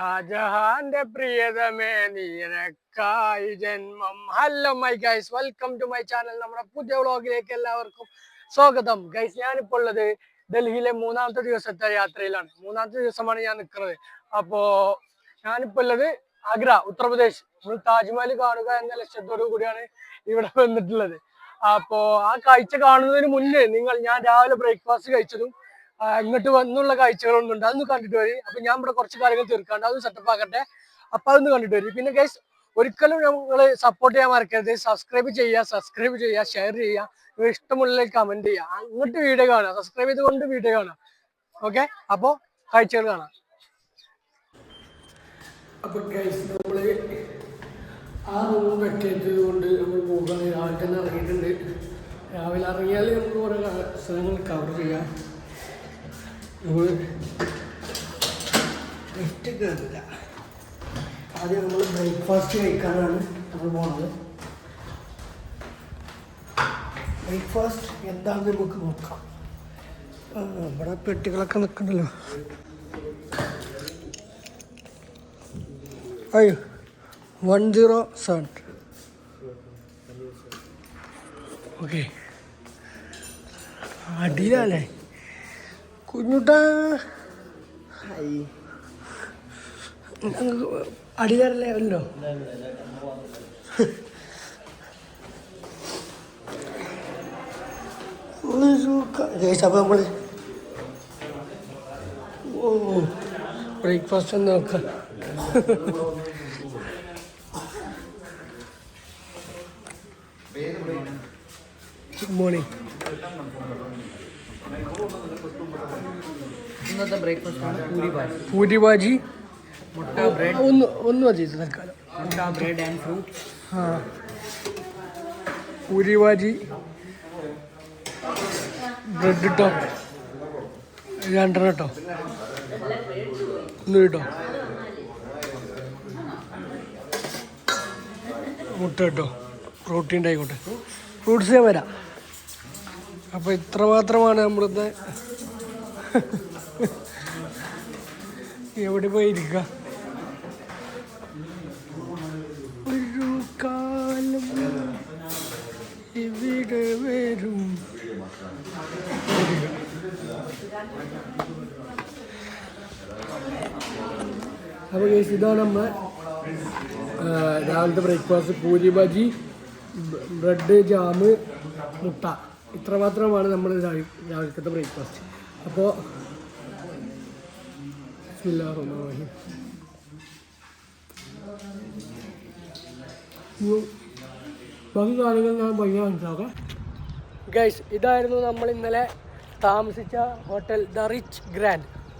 ഷാജഹാന്റെ പ്രിയതമേ നീനക്കായി ജന്മം. Hello my guys, welcome to my channel. നമ്മുടെ പുതിയ വ്ളോഗിലേക്ക് എല്ലാവർക്കും സ്വാഗതം. ഗൈസ്, ഞാനിപ്പോൾ ഉള്ളത് ഡൽഹിയിലെ മൂന്നാമത്തെ ദിവസത്തെ യാത്രയിലാണ്. മൂന്നാമത്തെ ദിവസമാണ് ഞാൻ നിൽക്കുന്നത്. അപ്പോ ഞാനിപ്പോൾ ഉള്ളത് ആഗ്ര, ഉത്തർപ്രദേശ്. നമ്മൾ താജ്മഹൽ കാണുക എന്ന ലക്ഷ്യത്തോടു കൂടിയാണ് ഇവിടെ വന്നിട്ടുള്ളത്. അപ്പോ ആ കാഴ്ച കാണുന്നതിന് മുന്നേ ഞാൻ രാവിലെ ബ്രേക്ക്ഫാസ്റ്റ് കഴിച്ചതും ഇങ്ങോട്ട് വന്നുള്ള കാഴ്ചകളൊന്നും ഉണ്ട്. അതൊന്ന് കണ്ടിട്ട് വരും. അപ്പൊ ഞാൻ ഇവിടെ കുറച്ച് കാര്യങ്ങൾ തീർക്കാണ്ട് അതൊന്ന് സെറ്റപ്പ് ആക്കട്ടെ. അപ്പൊ അതൊന്ന് കണ്ടിട്ട് വരും. പിന്നെ ഗൈസ്, ഒരിക്കലും നിങ്ങൾ സപ്പോർട്ട് ചെയ്യാൻ മറക്കരുത്. സബ്സ്ക്രൈബ് ചെയ്യുക, ഷെയർ ചെയ്യുക, ഇഷ്ടമുള്ള കമന്റ് ചെയ്യുക. അങ്ങോട്ട് വീഡിയോ കാണുക, സബ്സ്ക്രൈബ് ചെയ്തുകൊണ്ട് വീഡിയോ കാണുക. ഓക്കെ, അപ്പോ കാഴ്ചകൾ കാണാം. അപ്പൊ ഗൈസ്, നമ്മള് ആ റൂം വെക്കേറ്റ് ചെയ്തുകൊണ്ട് നമ്മൾ പോകുകയാണ്. രാവിലെ തന്നെ ഇറങ്ങിയിട്ടുണ്ട്. രാവിലെ ഇറങ്ങിയാൽ നമുക്ക് കുറെ സ്ഥലങ്ങൾ കവർ ചെയ്യാം. ലിഫ്റ്റ് കയറില്ല. ആദ്യം നമ്മൾ ബ്രേക്ക്ഫാസ്റ്റ് കഴിക്കാനാണ് നമ്മൾ പോകുന്നത്. ബ്രേക്ക്ഫാസ്റ്റ് എന്താണെന്ന് നമുക്ക് നോക്കാം. ഇവിടെ പെട്ടികളൊക്കെ നിൽക്കണ്ടല്ലോ. അയ്യോ, 107. ഓക്കെ, അടിയിലല്ലേ കുഞ്ഞുട്ടാ. അടിയിലല്ലേ അല്ലോ. അപ്പൊ നമ്മള് ബ്രേക്ക്ഫാസ്റ്റ് ഒന്ന് നോക്കാം. Good morning. ഇന്നത്തെ ബ്രേക്ക്ഫാസ്റ്റ് പൂരി ഭാജി, മുട്ട, ബ്രെഡ്. ഒന്ന് മതി തൽക്കാലം. മുട്ട, bread and fruit. Puri bhaji, bread ഇട്ടോ, 2 കേട്ടോ, 1 കേട്ടോ, മുട്ട കേട്ടോ, പ്രോട്ടീൻ ആയിക്കോട്ടെ. ഫ്രൂട്ട്സ് ഞാൻ വരാം. അപ്പോൾ ഇത്ര മാത്രമാണ് നമ്മളിന്ന്. എവിടെ പോയിരിക്ക. ഒരു കാലം ഇവിടെ വരും. അപ്പോൾ ഇതാണ് നമ്മൾ രാവിലത്തെ breakfast. Puri bhaji, bread, jam, മുട്ട. ഇത്ര മാത്രമാണ് നമ്മൾ രാവിലത്തെ ബ്രേക്ക്ഫാസ്റ്റ്. അപ്പോൾ ബാക്കി കാര്യങ്ങൾ ഞാൻ ഭംഗി മനസ്സിലാക്കാം. ഗൈസ്, ഇതായിരുന്നു നമ്മൾ ഇന്നലെ താമസിച്ച ഹോട്ടൽ ദ റിച്ച്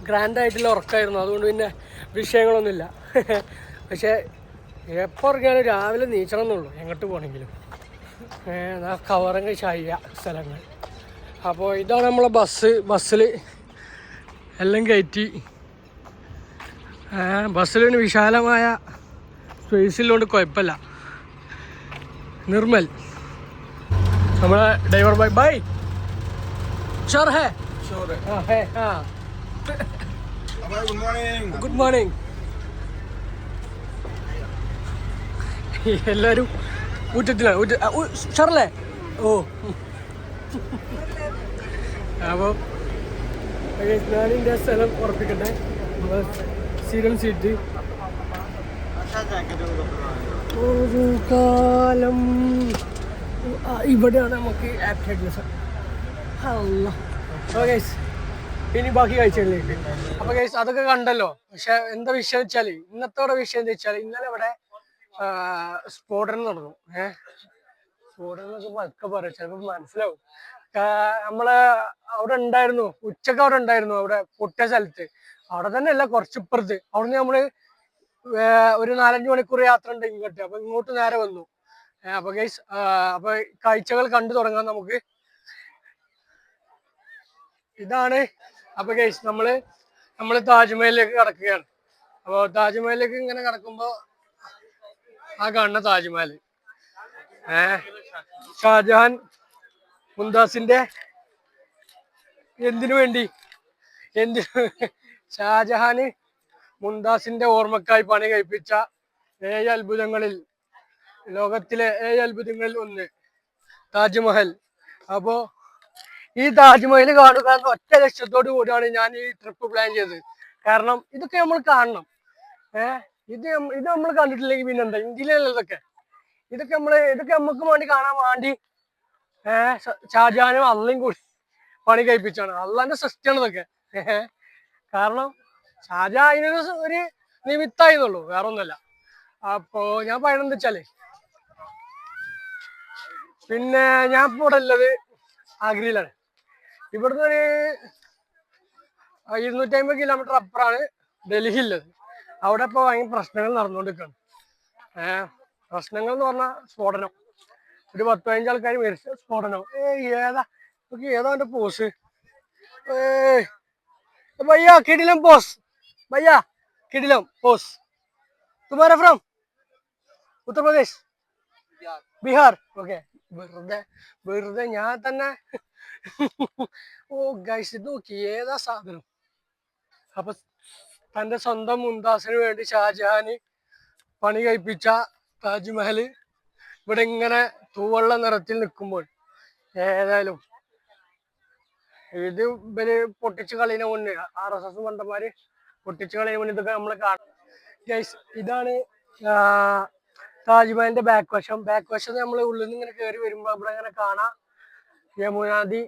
ഗ്രാൻഡായിട്ടുള്ള ഉറക്കമായിരുന്നു. അതുകൊണ്ട് പിന്നെ വിഷയങ്ങളൊന്നുമില്ല. പക്ഷേ എപ്പോൾ ഇറങ്ങിയാലും രാവിലെ നീച്ചണം എന്നുള്ളൂ എങ്ങോട്ട് പോകണമെങ്കിലും. കവറങ്ങ് ചായ സ്ഥലങ്ങൾ. അപ്പോൾ ഇതാണ് നമ്മളെ ബസ്സിൽ എല്ലാം കയറ്റി. ബസ്സിലൊരു വിശാലമായ സ്പേസിലുകൊണ്ട് കുഴപ്പമില്ല. നിർമ്മൽ നമ്മളെ ഡ്രൈവർ ബൈ ഷോർ ഹേ. Good morning. എല്ലാവരും ഊറ്റത്തിലാണ്. ഷോറല്ലേ? ഓ, അപ്പോൾ ഞാനിൻ്റെ സ്ഥലം ഉറപ്പിക്കട്ടെ. സ്ഥിരം സീറ്റ്. ഒരു കാലം ഇവിടെയാണ് നമുക്ക് ആപ്റ്റായിട്ടുള്ള. അപ്പോൾ ഗൈസ്, ഇനി ബാക്കി കാഴ്ചകളിലേക്ക്. അപ്പോൾ ഗൈസ്, അതൊക്കെ കണ്ടല്ലോ. പക്ഷെ എന്താ വിഷയം വെച്ചാൽ, ഇന്നത്തോടെ വിഷയം എന്താ വെച്ചാൽ, ഇന്നലെ ഇവിടെ സ്ഫോടനം നടന്നു. സ്ഫോടനം എന്നൊക്കെ പതുക്കെ പറയാം, ചിലപ്പോൾ മനസ്സിലാവും. നമ്മളെ അവിടെ ഉണ്ടായിരുന്നു, ഉച്ചക്ക് അവിടെ ഉണ്ടായിരുന്നു. അവിടെ പൊട്ടിയ സ്ഥലത്ത് അവിടെ തന്നെ അല്ല, കുറച്ചിപ്പുറത്ത്. അവിടുന്ന് നമ്മള് ഒരു 4-5 മണിക്കൂർ യാത്ര ഉണ്ട് ഇങ്ങോട്ട്. അപ്പൊ ഇങ്ങോട്ട് നേരെ വന്നു. അപ്പൊ ഗൈസ്, അപ്പൊ കാഴ്ചകൾ കണ്ടു തുടങ്ങാം നമുക്ക്. ഇതാണ്. അപ്പൊ ഗൈസ്, നമ്മള് താജ്മഹലിലേക്ക് കടക്കുകയാണ്. അപ്പൊ താജ്മഹലിലേക്ക് ഇങ്ങനെ കടക്കുമ്പോ ആ കാണുന്ന താജ്മഹൽ ഷാജഹാൻ മുംതാസിന്റെ എന്തിനു വേണ്ടി ഷാജഹാന് മുംതാസിന്റെ ഓർമ്മക്കായി പണി കഴിപ്പിച്ച 7 അത്ഭുതങ്ങളിൽ ലോകത്തിലെ 7 അത്ഭുതങ്ങളിൽ ഒന്ന് താജ്മഹൽ. അപ്പോ ഈ താജ്മഹൽ കാണുക എന്ന ഒറ്റ ലക്ഷ്യത്തോടു കൂടിയാണ് ഞാൻ ഈ ട്രിപ്പ് പ്ലാൻ ചെയ്തത്. കാരണം ഇതൊക്കെ നമ്മൾ കാണണം. ഇത് നമ്മൾ കണ്ടിട്ടില്ലെങ്കിൽ പിന്നെന്താ, ഇന്ത്യയിലല്ല ഇതൊക്കെ നമുക്ക് വേണ്ടി കാണാൻ വേണ്ടി ഷാജഹാനും അള്ളയും കൂടി പണി കഴിപ്പിച്ചാണ്. അള്ളാന്റെ സൃഷ്ടിയാണ് ഇതൊക്കെ. കാരണം ഷാജഹാൻ അതിനൊരു നിമിത്തായിരുന്നുള്ളൂ, വേറെ ഒന്നുമല്ല. അപ്പോ ഞാൻ പറയുന്നത് വെച്ചാല്, പിന്നെ ഞാൻ ഇപ്പൊ ഇവിടെ ഉള്ളത് ആഗ്രയിലാണ്. ഇവിടുന്ന് ഒരു 250 കിലോമീറ്റർ അപ്പുറമാണ് ഡൽഹി ഉള്ളത്. അവിടെ ഇപ്പൊ ഭയങ്കര പ്രശ്നങ്ങൾ നടന്നുകൊണ്ടിരിക്കുകയാണ്. പ്രശ്നങ്ങൾ എന്ന് പറഞ്ഞാൽ സ്ഫോടനം. ഒരു 10-15 ആൾക്കാർ മരിച്ച സ്ഫോടനം. ഏതാ എന്റെ പോസ്? भैया किडिलम पोस, भैया किडिलम पोस. तुम्हारा फ्रॉम उत्तर प्रदेश, बिहार? ओके. വെറുതെ ഞാൻ തന്നെ ഓ ഗൈസ് ഇത് നോക്കി ഏതാ സാധനം. അപ്പൊ തന്റെ സ്വന്തം മുംതാസിന് വേണ്ടി ഷാജഹാന് പണി കഴിപ്പിച്ച താജ്മഹൽ ഇവിടെ ഇങ്ങനെ തൂവള്ള നിറത്തിൽ നിൽക്കുമ്പോൾ, ഏതായാലും ഇത് ഇവര് പൊട്ടിച്ച് കളയുന്ന മുന്നേ RSS മണ്ടന്മാര് പൊട്ടിച്ച് കളയുന്ന മുന്നേ ഇതൊക്കെ നമ്മൾ കാണും. ഗൈസ് ഇതാണ് താജ്മഹലിന്റെ ബാക്ക് വശം നമ്മൾ ഉള്ളിൽ നിന്ന് ഇങ്ങനെ കയറി വരുമ്പോ ഇവിടെ ഇങ്ങനെ കാണാം യമുനാദി.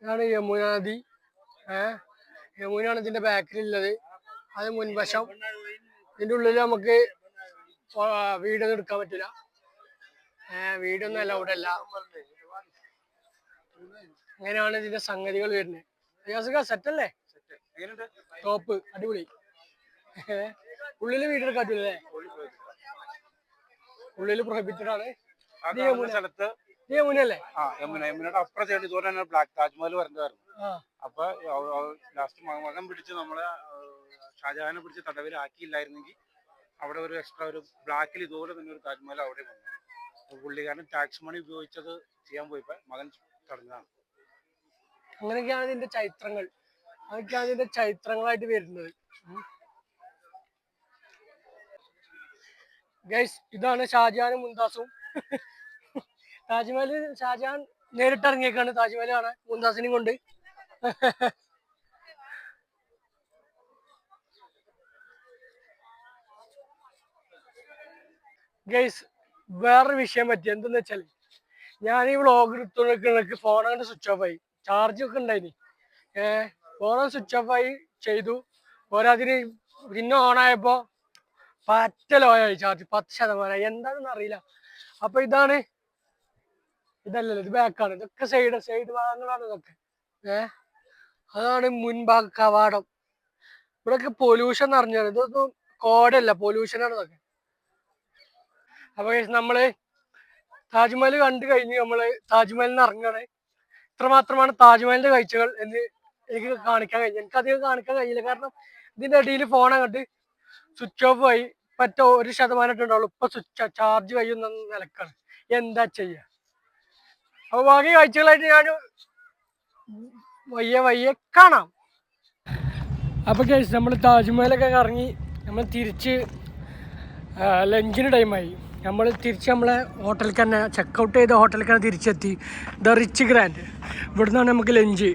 ഇതാണ് യമുനാദി. യമുനാണ് ഇതിന്റെ ബാക്കിലുള്ളത്. അത് മുൻവശം. ഇതിന്റെ ഉള്ളിൽ നമുക്ക് വീഡിയോ ഒന്നും എടുക്കാൻ പറ്റില്ല. വീഡിയോ ഒന്നും അലൗഡ് അല്ല. അങ്ങനെയാണ് ഇതിന്റെ സംഗതികൾ വരുന്നത്. സെറ്റല്ലേ? ടോപ്പ് അടിപൊളി. ഉള്ളില് വീഡിയോ എടുക്കാൻ പറ്റില്ലേ? ഉള്ളില് പ്രൊഹിബിറ്റഡ് ആണ്. യമുനല്ലേ? യമുനയുടെ അപ്പുറം സൈഡ് ഇതുപോലെ തന്നെ ബ്ലാക്ക് താജ്മഹൽ വരണ്ടായിരുന്നു. അപ്പൊ ലാസ്റ്റ് മകൻ പിടിച്ച് നമ്മളെ ഷാജഹാനെ പിടിച്ച് തടവിലാക്കിയില്ലായിരുന്നെങ്കിൽ അവിടെ ഒരു എക്സ്ട്രാ ഒരു ബ്ലാക്കിൽ ഇതുപോലെ തന്നെ ഒരു താജ്മഹൽ അവിടെ വന്നു. പുള്ളിക്കാരൻ ടാക്സ് മണി ഉപയോഗിച്ചത് ചെയ്യാൻ പോയപ്പോ മകൻ തടഞ്ഞതാണ്. അങ്ങനെയൊക്കെയാണ് ഇതിന്റെ ചരിത്രങ്ങൾ. അതൊക്കെയാണ് ഇതിന്റെ ചരിത്രങ്ങളായിട്ട് വരുന്നത്. ഗൈസ് ഇതാണ് ഷാജഹാനും മുംതാസും. താജ്മഹൽ ഷാജഹാൻ നേരിട്ട് ഇറങ്ങിയേക്കാണ് താജ്മഹൽ കാണാൻ മുംതാസിനെയും കൊണ്ട്. ഗൈസ് വേറൊരു വിഷയം പറ്റി. എന്തെന്ന് വെച്ചാൽ ഞാൻ ഈ വ്ളോഗ് എടുത്തോണ്ടിരിക്കുന്ന ഫോൺ അങ്ങോട്ട് സ്വിച്ച് ഓഫ് ആയി. ചാർജ് ഒക്കെ ഉണ്ടായിനി. ഫോൺ സ്വിച്ച് ഓഫ് ആയി ചെയ്തു. പോരാതിന് പിന്നെ ഓണായപ്പോ പറ്റ ലോയായി ചാർജ് 10%. എന്താണെന്ന് അറിയില്ല. അപ്പൊ ഇതല്ലല്ലോ, ഇത് ബാക്കാണ്. ഇതൊക്കെ സൈഡ് ഭാഗങ്ങളാണ് ഇതൊക്കെ. അതാണ് മുൻഭാഗ കവാടം. ഇവിടെയൊക്കെ പൊല്യൂഷൻ നിറഞ്ഞാണ്. ഇതൊന്നും കോടല്ല, പൊല്യൂഷനാണ് ഇതൊക്കെ. അപ്പൊ നമ്മള് താജ്മഹൽ കണ്ടു കഴിഞ്ഞ് നമ്മള് താജ്മഹലിൽ നിന്ന് ഇറങ്ങണേ. ഇത്രമാത്രമാണ് താജ്മഹലിന്റെ കാഴ്ചകൾ എന്ന് എനിക്ക് കാണിക്കാൻ കഴിഞ്ഞു. എനിക്കധികം കാണിക്കാൻ കഴിയില്ല. കാരണം ഇതിന്റെ ഇടയിൽ ഫോൺ അങ്ങോട്ട് സ്വിച്ച് ഓഫ് ആയി. പറ്റ 1% ഉണ്ടാവുള്ളൂ. ഇപ്പൊ ചാർജ് കഴിയുന്ന നിലക്കാണ്. എന്താ ചെയ്യാ? അപ്പൊ ബാക്കി കാഴ്ചകളായിട്ട് ഞാൻ വയ്യ കാണാം. അപ്പൊ കേസ് നമ്മൾ താജ്മഹലൊക്കെ ഇറങ്ങി നമ്മൾ തിരിച്ച് ലഞ്ചിന് ടൈമായി. നമ്മൾ തിരിച്ച് നമ്മളെ ഹോട്ടലിലേക്ക് തന്നെ ചെക്കൗട്ട് ചെയ്ത ഹോട്ടലിലേക്ക് തന്നെ തിരിച്ചെത്തി. The rich grand. ഇവിടുന്നാണ് നമുക്ക് ലഞ്ച്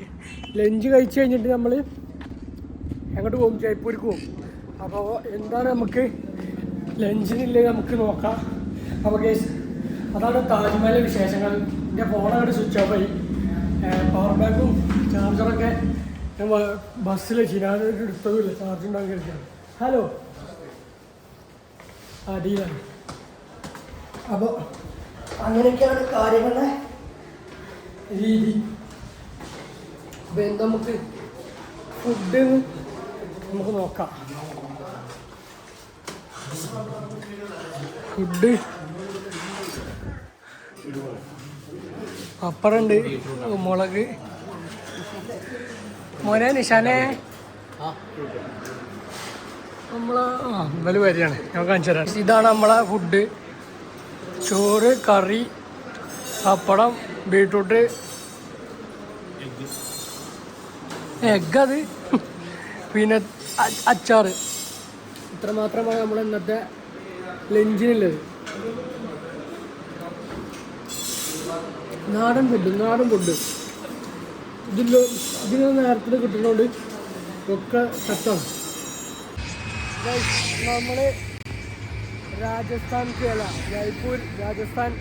കഴിച്ച് കഴിഞ്ഞിട്ട് നമ്മൾ എങ്ങോട്ട് പോകും? ജയ്പൂർക്ക് പോകും. അപ്പോൾ എന്താണ് നമുക്ക് ലഞ്ചിനുള്ളത് നമുക്ക് നോക്കാം. അപ്പോൾ കേസ് അതാണ് താജ്മഹലിലെ വിശേഷങ്ങൾ. എൻ്റെ ഫോൺ അങ്ങോട്ട് സ്വിച്ച് ഓഫ് ആയി. പവർ ബാങ്കും ചാർജറൊക്കെ ഞാൻ ബസ്സിൽ വെച്ച് ഞാൻ എടുത്തതുമില്ല. ചാർജ് ഉണ്ടാക്കി കഴിച്ചാണ്. ഹലോ അടിയിലാണ്. അപ്പോൾ അങ്ങനെയൊക്കെയാണ് കാര്യങ്ങളുടെ രീതി. അപ്പോൾ എന്താ നമുക്ക് ഫുഡ് നമുക്ക് നോക്കാം. ഫുഡ് പപ്പടമുണ്ട്, മുളക്. മോനെ നിഷാനെ നമ്മളെ ഇവല് വരികയാണ്. ഞാൻ കാണിച്ചു തരാം. ഇതാണ് നമ്മളെ ഫുഡ്. ചോറ്, കറി, പപ്പടം, ബീട്രൂട്ട്, എഗ്ഗ്, അത് പിന്നെ അച്ചാറ്. ഇത്ര മാത്രമാണ് നമ്മൾ ഇന്നത്തെ ലഞ്ചിനുള്ളത്. നാടൻ ഫുഡ് ഇതിന് നേരത്തിൽ കിട്ടുന്നതുകൊണ്ട് ഒക്കെ സെറ്റാണ്. നമ്മൾ ജയ്പൂർ രാജസ്ഥാൻ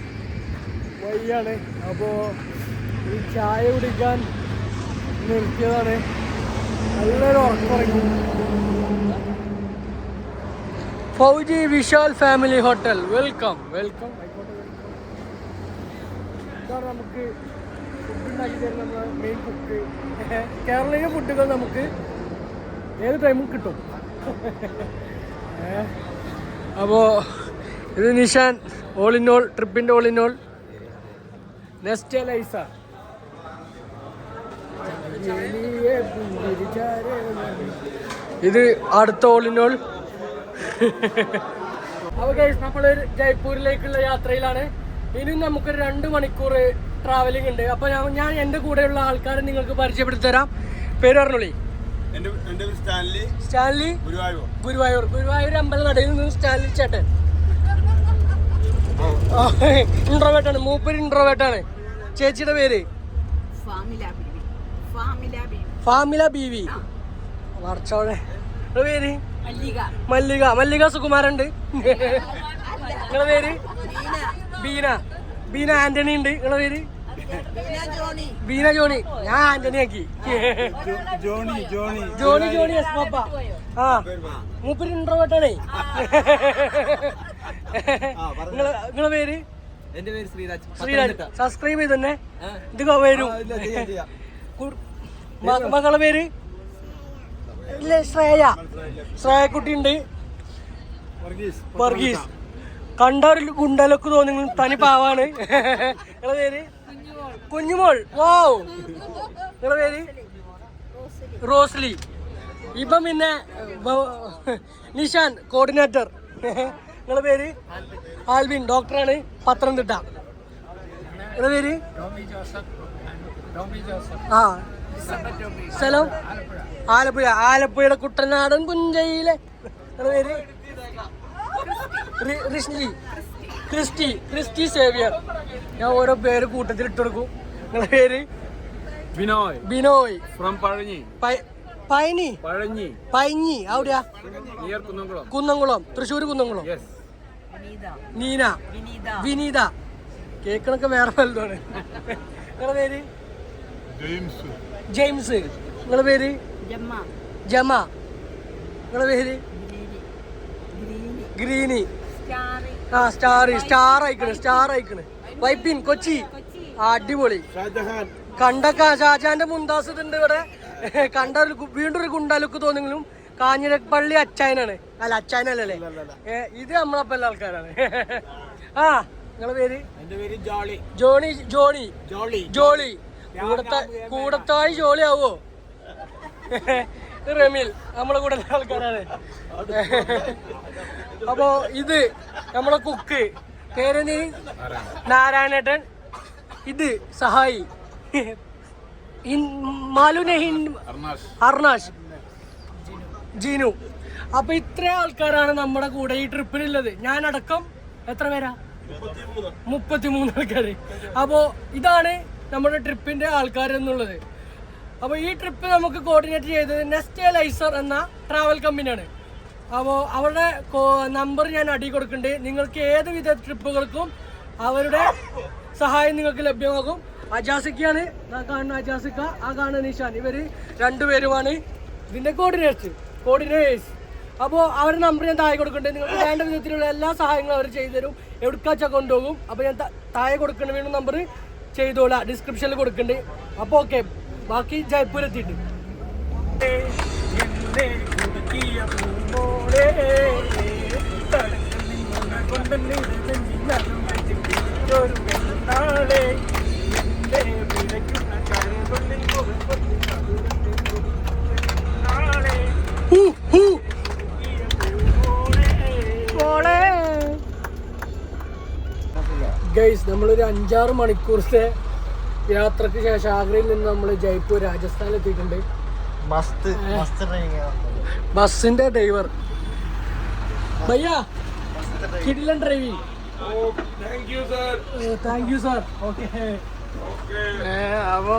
വഴിയാണ്. അപ്പോൾ ഈ ചായ കുടിക്കാൻ നിർത്തിയതാണ്. നല്ലൊരു ഉറക്കുറങ്ങി. Fauji Vishal family hotel, welcome. ഇതാണ് നമുക്ക് ഫുഡ് ഉണ്ടാക്കി തരുന്ന നമ്മുടെ മെയിൻ കുക്ക്. കേരളീയ ഫുഡുകൾ നമുക്ക് ഏത് ടൈമും കിട്ടും. അപ്പോൾ ഇത് നിഷാൻ, ട്രിപ്പിൻ്റെ ഓൾ ഇൻ ഓൾ. നെസ്റ്റ് ലൈസ. ഇത് അടുത്ത ഓൾ ഇൻ ഓൾ. അപ്പോൾ ഗൈസ്, നമ്മൾ ജയ്പൂരിലേക്കുള്ള യാത്രയിലാണ്. ഇനിയും നമുക്ക് 2 മണിക്കൂർ ട്രാവലിംഗ് ഉണ്ട്. അപ്പോൾ ഞാൻ എൻ്റെ കൂടെയുള്ള ആൾക്കാരെ നിങ്ങൾക്ക് പരിചയപ്പെടുത്തി തരാം. പേര് പറഞ്ഞോളി. സ്റ്റാൻലി. ഗുരുവായൂർ അമ്പലനടയിൽ നിന്ന് സ്റ്റാൻലി ചേട്ടൻ. ഇൻട്രോവേർട്ടാണ്, മൂപ്പര് ഇൻട്രോവേർട്ടാണ്. ചേച്ചിയുടെ പേര് ഫാമില ബീവി. വർച്ചോടെ പേര് മല്ലിക സുകുമാരുണ്ട്. നിങ്ങളെ പേര് ബീന ആന്റണി ഉണ്ട്. നിങ്ങളെ പേര് ബീന ജോണി. ഞാൻ ആന്റണി ആക്കി. ജോണി എസ് പാപ്പ. ആ, മൂപ്പര് ഇൻട്രോവേർട്ടാണേ. നിങ്ങളെ പേര്? എന്റെ പേര് ശ്രീരാജ്. സബ്സ്ക്രൈബ് ചെയ്ത് തന്നെ. ഇത് വരും. മകളെ പേര് ശ്രേയക്കുട്ടി ഉണ്ട്. വർഗീസ്. കണ്ട ഒരു ഗുണ്ടലൊക്കെ തോന്നുന്നു, തനി പാവാണ്. നിങ്ങളെ പേര്? കുഞ്ഞുമോൾ. വാവ്. നിങ്ങളെ പേര്? റോസ്ലി. ഇപ്പം പിന്നെ നിഷാൻ, കോർഡിനേറ്റർ. നിങ്ങളെ പേര്? ആൽവിൻ, ഡോക്ടറാണ്, പത്തനംതിട്ട. നിങ്ങളെ പേര്? ആ, സ്ഥലം ആലപ്പുഴയുടെ കുട്ടനാടൻ കുഞ്ചയിലെ. നിങ്ങളെ പേര്? Christy Xavier. ഞാൻ ഓരോ പേര് കൂട്ടത്തിൽ ഇട്ടുകൊടുക്കും. നിങ്ങളെ പേര്? ബിനോയ്. ഫ്രം പഴഞ്ഞി. അവിടെയാ? കുന്നംകുളം. തൃശ്ശൂർ കുന്നംകുളം. നീന. വിനീത. കേക്കണൊക്കെ വേറെ വലുതാണ്. നിങ്ങളെ പേര്? ജെയിംസ്. നിങ്ങളെ പേര്? ജമ. നിങ്ങളെ പേര്? ഗ്രീനി. ആ, സ്റ്റാർ അയക്കണ്. വൈപ്പിൻ, കൊച്ചി. അടിപൊളി. കണ്ടൊക്കെ ഷാജാന്റെ മുന്താസ് ഉണ്ട് ഇവിടെ. കണ്ട വീണ്ടും ഒരു ഗുണ്ടാലുക്ക് തോന്നെങ്കിലും കാഞ്ഞിരപ്പള്ളി അച്ചായനാണ്. അല്ല, അച്ചായനല്ലേ. ഇത് നമ്മളപ്പല്ല ആൾക്കാരാണ്. ആ, നിങ്ങളെ പേര്? ജോളി. കൂടത്തായി ജോളി ആവോ? റമീൽ. നമ്മളെ കൂടെ ആൾക്കാരാണ്. അപ്പോ ഇത് നമ്മളെ കുക്ക്. പേര് നാരായണേട്ടൻ. ഇത് സഹായി അർണാഷ്, ജീനു. അപ്പൊ ഇത്ര ആൾക്കാരാണ് നമ്മുടെ കൂടെ ഈ ട്രിപ്പിലുള്ളത്. ഞാനടക്കം എത്ര പേരാ? 33 ആൾക്കാര്. അപ്പോ ഇതാണ് നമ്മുടെ ട്രിപ്പിന്റെ ആൾക്കാർ എന്നുള്ളത്. അപ്പോൾ ഈ ട്രിപ്പ് നമുക്ക് കോർഡിനേറ്റ് ചെയ്തത് നെസ്റ്റ് ലൈസർ എന്ന ട്രാവൽ കമ്പനിയാണ്. അപ്പോൾ അവരുടെ നമ്പർ ഞാൻ അടി കൊടുക്കുന്നുണ്ട്. നിങ്ങൾക്ക് ഏതുവിധ ട്രിപ്പുകൾക്കും അവരുടെ സഹായം നിങ്ങൾക്ക് ലഭ്യമാകും. അജാസിക്കാണ് കാണുന്ന അജാസിക്ക, ആ കാണുന്ന നിഷാൻ. ഇവർ രണ്ടുപേരുമാണ് ഇതിൻ്റെ കോർഡിനേറ്റേഴ്സ്. അപ്പോൾ അവരുടെ നമ്പർ ഞാൻ താഴെ കൊടുക്കുന്നുണ്ട്. നിങ്ങൾക്ക് വേണ്ട വിധത്തിലുള്ള എല്ലാ സഹായങ്ങളും അവർ ചെയ്തു തരും. എവിടേക്കാച്ചാൽ കൊണ്ടുപോകും. അപ്പോൾ ഞാൻ താഴെ കൊടുക്കേണ്ട വീണ്ടും നമ്പർ ചെയ്തോളാം, ഡിസ്ക്രിപ്ഷനിൽ കൊടുക്കുന്നുണ്ട്. അപ്പോൾ ഓക്കെ, ബാക്കി ജയ്പൂർ എത്തിയിട്ട്. ഗൈസ്, നമ്മളൊരു 5-6 മണിക്കൂറത്തെ യാത്രക്ക് ശേഷം ആഗ്രയിൽ നിന്ന് നമ്മൾ ജയ്പൂർ രാജസ്ഥാനിൽ എത്തിയിട്ടുണ്ട്. ബസ്സിന്റെ ഡ്രൈവർ ഭയ്യ കിടിലൻ driving. Thank you sir. Okay അപ്പോ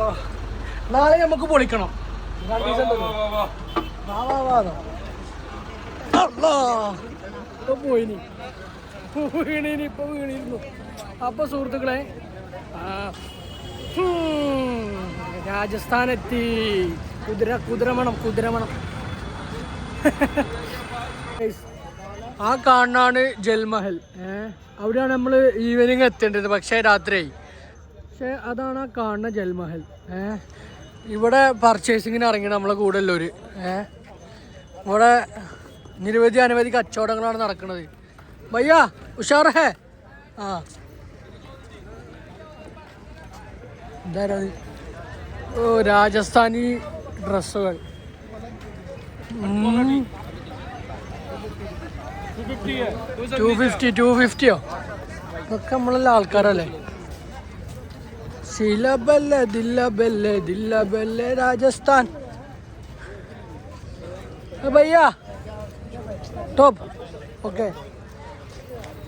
നാളെ നമുക്ക് പൊളിക്കണം. പോയിനി ഇപ്പൊ വീണിരുന്നു. അപ്പൊ സുഹൃത്തുക്കളെ രാജസ്ഥാനെത്തി. കുതിരമണം ആ കാണാണ് ജൽമഹൽ. അവിടെയാണ് നമ്മൾ ഈവനിങ് എത്തേണ്ടത്, പക്ഷേ രാത്രിയായി. പക്ഷെ അതാണ് ആ കാണുന്ന ജൽമഹൽ. ഇവിടെ പർച്ചേസിങ്ങിന് ഇറങ്ങി നമ്മളെ കൂടെ ഉള്ളവര്. ഇവിടെ അനവധി കച്ചവടങ്ങളാണ് നടക്കുന്നത്. ഭയ്യ ഉഷാർ ഹേ. ആ എന്തായാലും ഓ രാജസ്ഥാനി ഡ്രസ്സുകൾ 250 ഇതൊക്കെ നമ്മളെല്ലാം ആൾക്കാരല്ലേ. സിലബല്ലേ ദില്ലബല്ലേ രാജസ്ഥാൻ. ഭയ്യ ടോപ്പ്. ഓക്കെ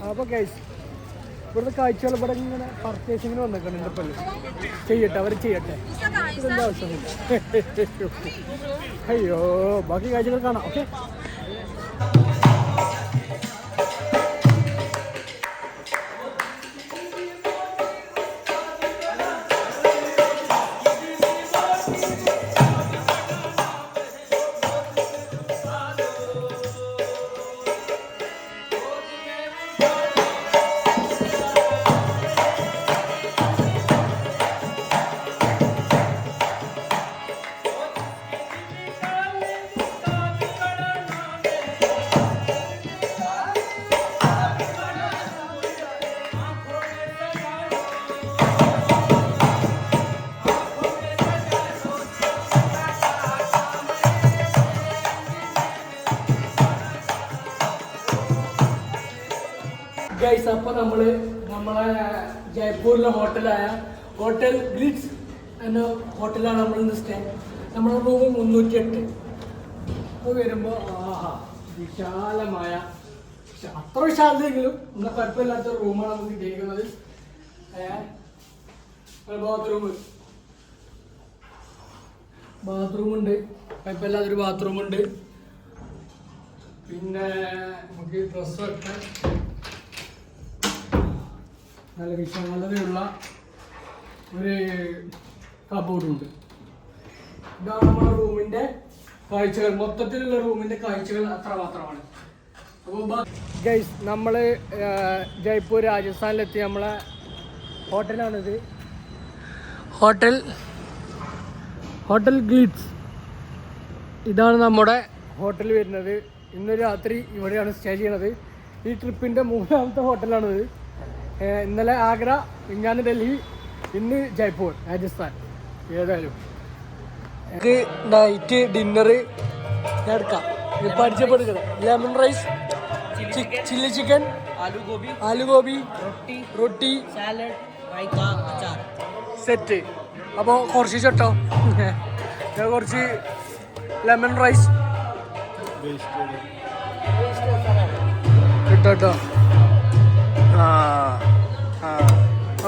അപ്പോൾ ഗൈസ് ഇവിടുത്തെ കാഴ്ചകൾ ഇവിടെ ഇങ്ങനെ പർച്ചേസിങ്ങിന് വന്നേക്കണം. എൻ്റെ പള്ളി ചെയ്യട്ടെ, അവർ ചെയ്യട്ടെ, ഇതിൻ്റെ ആവശ്യമില്ല. അയ്യോ ബാക്കി കാഴ്ചകൾ കാണാം. ഓക്കെ ഗൈസ്, അപ്പോൾ നമ്മളെ ജയ്പൂരിലെ ഹോട്ടലായ ഹോട്ടൽ ഗ്ലിറ്റ്സ് എന്ന ഹോട്ടലാണ് നമ്മൾ ഇന്ന് സ്റ്റേ. നമ്മുടെ റൂം 308. അപ്പോൾ വരുമ്പോൾ ആഹാ വിശാലമായ, അത്ര വിശാലതെങ്കിലും എന്നാൽ കുഴപ്പമില്ലാത്ത റൂമാണ് നമുക്ക് കിട്ടിയിരിക്കുന്നത്. ബാത്റൂമുണ്ട്, കുഴപ്പമില്ലാത്തൊരു ബാത്റൂമുണ്ട്. പിന്നെ നമുക്ക് ഡ്രസ്സ് വെക്കാൻ നല്ല വിശാലതയുള്ള ഒരു കബോർഡുണ്ട്. ഇതാണ് നമ്മുടെ റൂമിൻ്റെ കാഴ്ചകൾ. മൊത്തത്തിലുള്ള റൂമിൻ്റെ കാഴ്ചകൾ അത്ര മാത്രമാണ്. അപ്പോൾ ഗൈസ്, നമ്മൾ ജയ്പൂർ രാജസ്ഥാനിലെത്തി. നമ്മളെ ഹോട്ടലാണിത്, ഹോട്ടൽ ഗ്ലിറ്റ്സ്. ഇതാണ് നമ്മുടെ ഹോട്ടൽ വരുന്നത്. ഇന്ന് രാത്രി ഇവിടെയാണ് സ്റ്റേ ചെയ്യണത്. ഈ ട്രിപ്പിൻ്റെ 3ാമത്തെ ഹോട്ടലാണിത്. ഇന്നലെ ആഗ്ര, മിഞ്ഞാന്ന് ഡൽഹി, ഇന്ന് ജയ്പൂർ രാജസ്ഥാൻ. ഏതായാലും നമുക്ക് നൈറ്റ് ഡിന്നർ ഞാൻ എടുക്കാം. പരിചയപ്പെടുക്കണം. Lemon rice, chilli chicken, aloo gobi, roti, set. അപ്പോൾ കുറച്ച് ചട്ടോ, കുറച്ച് ലെമൺ റൈസ് കിട്ടോ.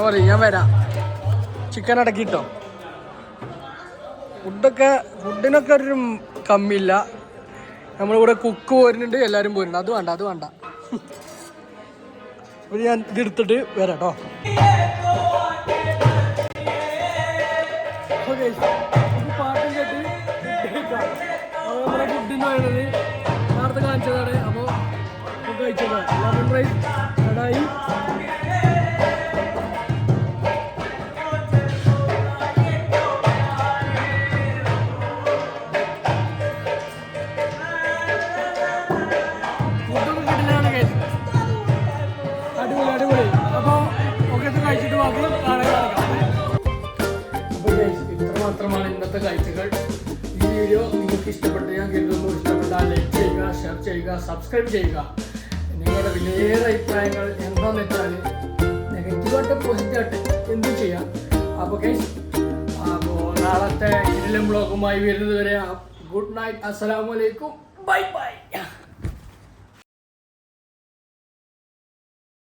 പറയും ഞാൻ വരാം. ചിക്കൻ അടക്കിട്ടോ. ഫുഡിനൊക്കെ ഒരു കമ്മിയില്ല. നമ്മളിവിടെ കുക്ക് പോരുന്നുണ്ട്, എല്ലാവരും പോരുന്നുണ്ട്. അത് വേണ്ട അപ്പോൾ ഞാൻ ഇതെടുത്തിട്ട് വരാം കേട്ടോ. പാട്ടും കേട്ട് നമ്മുടെ ഫുഡിന് പറയുന്നത് നേരത്തെ കാണിച്ചതാണ്. അപ്പോൾ ഫുഡ് കഴിച്ചതാണ്. ലെമൺ റൈസ്, കടായി, അടിപൊളി. അപ്പോൾ ഒക്കെ കഴിച്ചിട്ട് മാത്രം ഇത്ര മാത്രമാണ് ഇന്നത്തെ കാഴ്ചകൾ. ഈ വീഡിയോ നിങ്ങൾക്ക് ഇഷ്ടപ്പെട്ടു ഞാൻ കരുതുന്നു. ഇഷ്ടപ്പെട്ടാൽ ലൈക്ക് ചെയ്യുക, ഷെയർ ചെയ്യുക, സബ്സ്ക്രൈബ് ചെയ്യുക. നിങ്ങളുടെ വിലയേറെ അഭിപ്രായങ്ങൾ എന്താണെന്ന് വെച്ചാൽ നെഗറ്റീവായിട്ട് പോസിറ്റീവായിട്ട് എന്തും ചെയ്യാം. അപ്പോൾ നാളത്തെ കിടിലൻ ബ്ലോഗുമായി വരുന്നത് വരെ ഗുഡ് നൈറ്റ്. അസ്സലാമു അലൈക്കും. Bye bye.